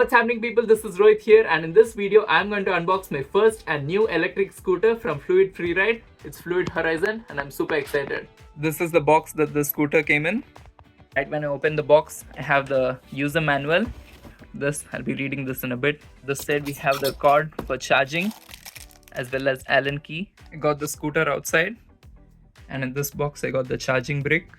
What's happening, people? This is Rohit here, and in this video I'm going to unbox my first and new electric scooter from Fluid Freeride. It's Fluid Horizon and I'm super excited. This is the box that the scooter came in. Right when I open the box, I have the user manual. I'll be reading this in a bit. This side we have the cord for charging as well as Allen key. I got the scooter outside, and in this box I got the charging brick.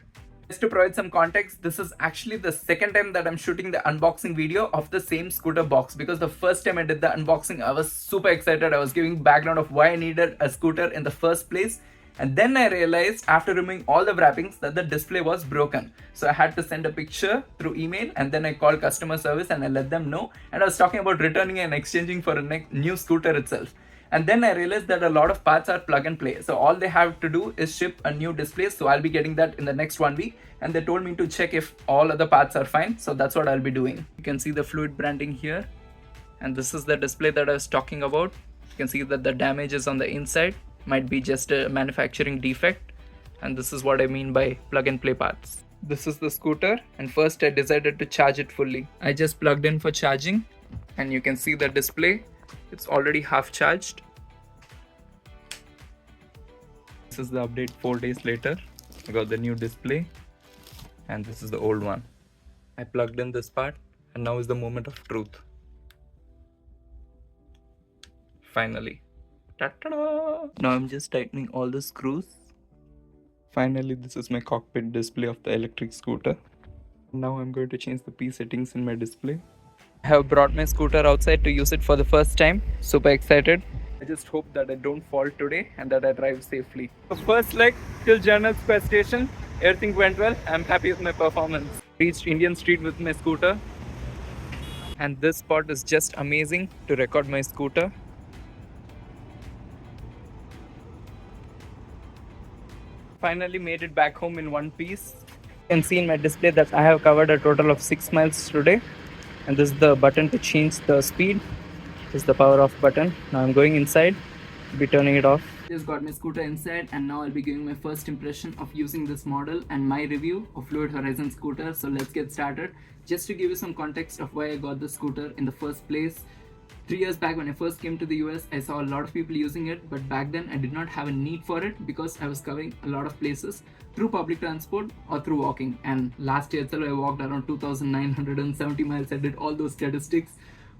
Just to provide some context, this is actually the second time that I'm shooting the unboxing video of the same scooter box, because the first time I did the unboxing I was super excited. I was giving background of why I needed a scooter in the first place, and then I realized after removing all the wrappings that the display was broken. So I had to send a picture through email, and then I called customer service and I let them know, and I was talking about returning and exchanging for a new scooter itself. And then I realized that a lot of parts are plug and play. So all they have to do is ship a new display. So I'll be getting that in the next 1 week. And they told me to check if all other parts are fine. So that's what I'll be doing. You can see the Fluid branding here. And this is the display that I was talking about. You can see that the damage is on the inside. Might be just a manufacturing defect. And this is what I mean by plug and play parts. This is the scooter. And first I decided to charge it fully. I just plugged in for charging. And you can see the display. It's already half charged. This is the update 4 days later. I got the new display, and this is the old one. I plugged in this part, and now is the moment of truth. Finally. Ta-ta-da! Now I'm just tightening all the screws. Finally, this is my cockpit display of the electric scooter. Now I'm going to change the P settings in my display. I have brought my scooter outside to use it for the first time. Super excited. I just hope that I don't fall today and that I drive safely. The first leg till General Square Station, everything went well. I'm happy with my performance. Reached Indian Street with my scooter, and this spot is just amazing to record my scooter. Finally made it back home in one piece. You can see in my display that I have covered a total of 6 miles today. And this is the button to change the speed. This is the power off button. Now I'm going inside, be turning it off. Just got my scooter inside, and now I'll be giving my first impression of using this model and my review of Fluid Horizon scooter. So let's get started. Just to give you some context of why I got the scooter in the first place. 3 years back when I first came to the US, I saw a lot of people using it, but back then I did not have a need for it because I was covering a lot of places through public transport or through walking. And last year itself I walked around 2,970 miles. I did all those statistics,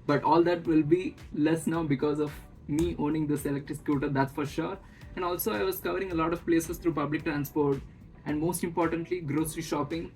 but all that will be less now because of me owning this electric scooter, that's for sure. And also I was covering a lot of places through public transport, and most importantly grocery shopping.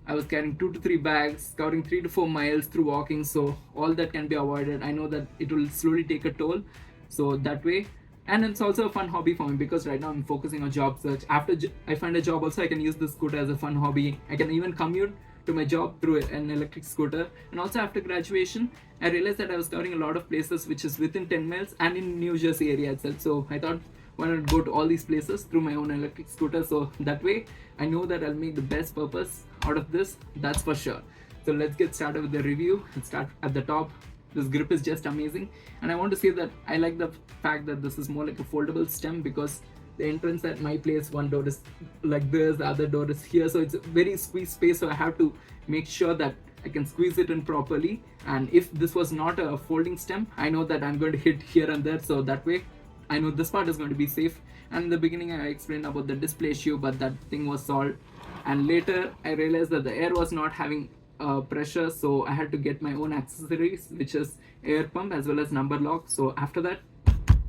I was carrying 2 to 3 bags, covering 3 to 4 miles through walking, so all that can be avoided. I know that it will slowly take a toll, so that way. And it's also a fun hobby for me because right now I'm focusing on job search. After I find a job also, I can use this scooter as a fun hobby. I can even commute to my job through an electric scooter. And also after graduation, I realized that I was covering a lot of places which is within 10 miles and in New Jersey area itself. So I thought, why not go to all these places through my own electric scooter? So that way I know that I'll make the best purpose out of this, that's for sure. So let's get started with the review. Let's start at the top. This grip is just amazing, and I want to say that I like the fact that this is more like a foldable stem, because the entrance at my place, one door is like this, the other door is here, so it's a very squeezed space. So I have to make sure that I can squeeze it in properly, and if this was not a folding stem, I know that I'm going to hit here and there, so that way I know this part is going to be safe. And in the beginning I explained about the display issue, but that thing was solved. And later I realized that the air was not having pressure, so I had to get my own accessories, which is air pump as well as number lock. So after that,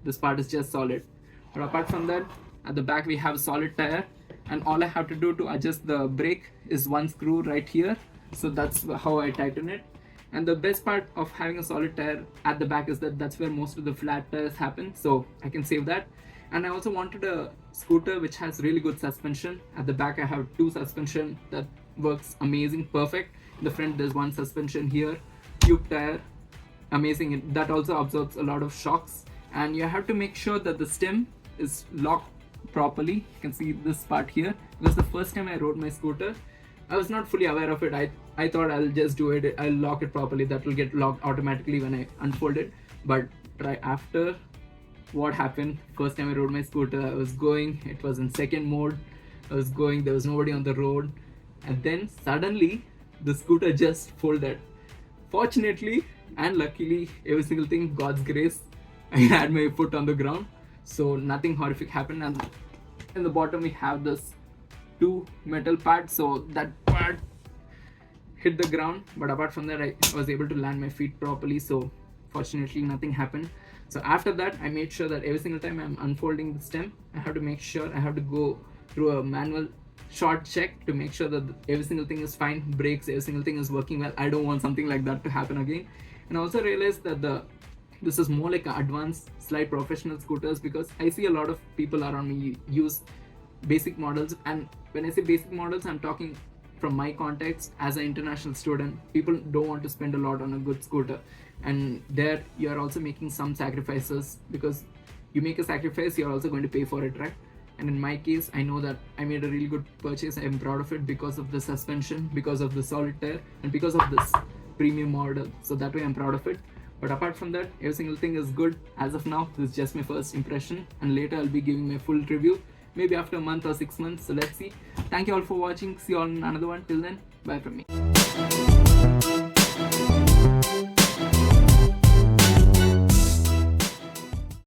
this part is just solid. But apart from that, at the back we have a solid tire, and all I have to do to adjust the brake is one screw right here. So that's how I tighten it. And the best part of having a solid tire at the back is that that's where most of the flat tires happen, so I can save that. And I also wanted a scooter which has really good suspension. At the back I have 2 suspension that works amazing, perfect. In the front there's 1 suspension here, tube tire, amazing. That also absorbs a lot of shocks. And you have to make sure that the stem is locked properly. You can see this part here, because the first time I rode my scooter I was not fully aware of it. I thought I'll just do it, I'll lock it properly, that will get locked automatically when I unfold it. But right after what happened, first time I rode my scooter, I was going, it was in second mode, I was going, there was nobody on the road, and then suddenly the scooter just folded. Fortunately and luckily every single thing, God's grace, I had my foot on the ground, so nothing horrific happened. And in the bottom we have this 2 metal pads, so that pad hit the ground, but apart from that I was able to land my feet properly, so fortunately nothing happened. So after that I made sure that every single time I'm unfolding the stem, I have to make sure I have to go through a manual short check to make sure that every single thing is fine, brakes, every single thing is working well. I don't want something like that to happen again. And I also realized that this is more like an advanced slide professional scooters, because I see a lot of people around me use basic models. And when I say basic models, I'm talking from my context as an international student. People don't want to spend a lot on a good scooter, and there you are also making some sacrifices, because you make a sacrifice, you're also going to pay for it, right? And in my case, I know that I made a really good purchase. I'm proud of it because of the suspension, because of the solid tire, and because of this premium model. So that way I'm proud of it. But apart from that, every single thing is good as of now. This is just my first impression, and later I'll be giving my full review, maybe after a month or 6 months. So let's see. Thank you all for watching. See you all in another one. Till then, bye from me.